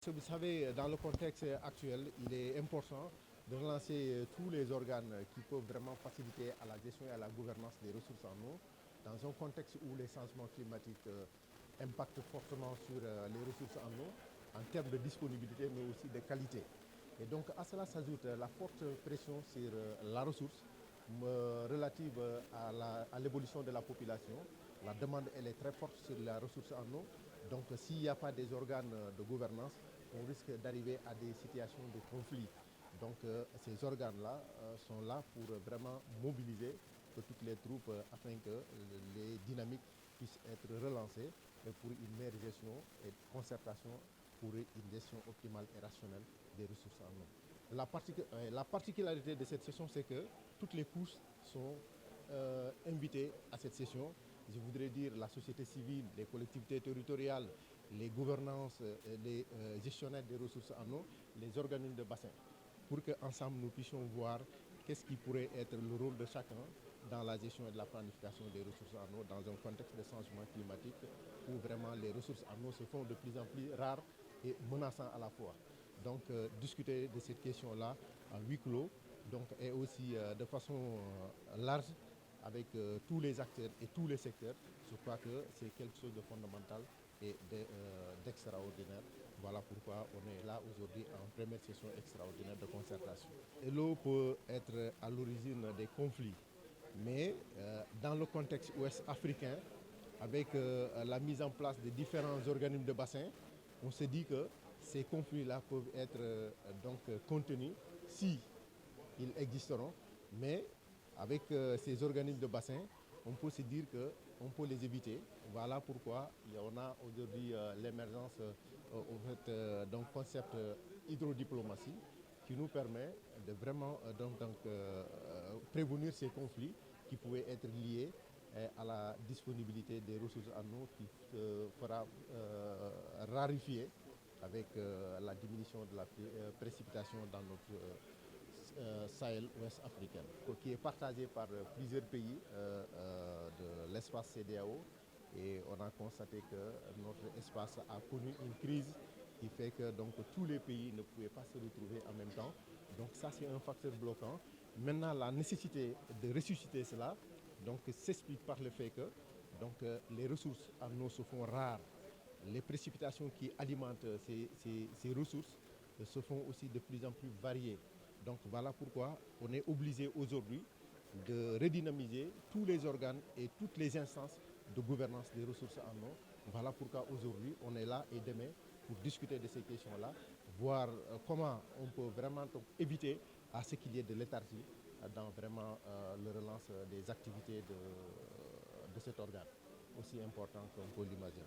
Vous savez, dans le contexte actuel, il est important de relancer tous les organes qui peuvent vraiment faciliter à la gestion et à la gouvernance des ressources en eau, dans un contexte où les changements climatiques impactent fortement sur les ressources en eau, en termes de disponibilité, mais aussi de qualité. Et donc à cela s'ajoute la forte pression sur la ressource relative à l'évolution de la population. La demande elle est très forte sur la ressource en eau. Donc s'il n'y a pas des organes de gouvernance, on risque d'arriver à des situations de conflit. Donc ces organes-là sont là pour vraiment mobiliser toutes les troupes afin que les dynamiques puissent être relancées et pour une meilleure gestion et concertation pour une gestion optimale et rationnelle des ressources en eau. La particularité de cette session, c'est que toutes les couches sont invitées à cette session. Je voudrais dire la société civile, les collectivités territoriales, les gouvernances, les gestionnaires des ressources en eau, les organismes de bassin, pour qu'ensemble nous puissions voir qu'est-ce qui pourrait être le rôle de chacun dans la gestion et de la planification des ressources en eau dans un contexte de changement climatique où vraiment les ressources en eau se font de plus en plus rares et menaçantes à la fois. Donc discuter de cette question-là à huis clos donc, et aussi de façon large avec tous les acteurs et tous les secteurs, je crois que c'est quelque chose de fondamental et d'extraordinaire. Voilà pourquoi on est là aujourd'hui en première session extraordinaire de concertation. Et l'eau peut être à l'origine des conflits, mais dans le contexte ouest africain, avec la mise en place de différents organismes de bassin, on se dit que ces conflits-là peuvent être donc contenus si ils existeront, mais avec ces organismes de bassin, on peut se dire qu'on peut les éviter. Voilà pourquoi on a aujourd'hui l'émergence d'un concept hydrodiplomatie qui nous permet de vraiment prévenir ces conflits qui pouvaient être liés à la disponibilité des ressources en eau qui fera rarifier avec la diminution de la précipitation dans notre Sahel ouest africaine, qui est partagée par plusieurs pays de l'espace CEDEAO. Et on a constaté que notre espace a connu une crise qui fait que donc, tous les pays ne pouvaient pas se retrouver en même temps. Donc ça, c'est un facteur bloquant. Maintenant, la nécessité de ressusciter cela s'explique par le fait que donc, les ressources en eau se font rares. Les précipitations qui alimentent ces ressources se font aussi de plus en plus variées. Donc voilà pourquoi on est obligé aujourd'hui de redynamiser tous les organes et toutes les instances de gouvernance des ressources en eau. Voilà pourquoi aujourd'hui on est là et demain pour discuter de ces questions-là, voir comment on peut vraiment éviter à ce qu'il y ait de léthargie dans vraiment le relance des activités de cet organe, aussi important qu'on peut l'imaginer.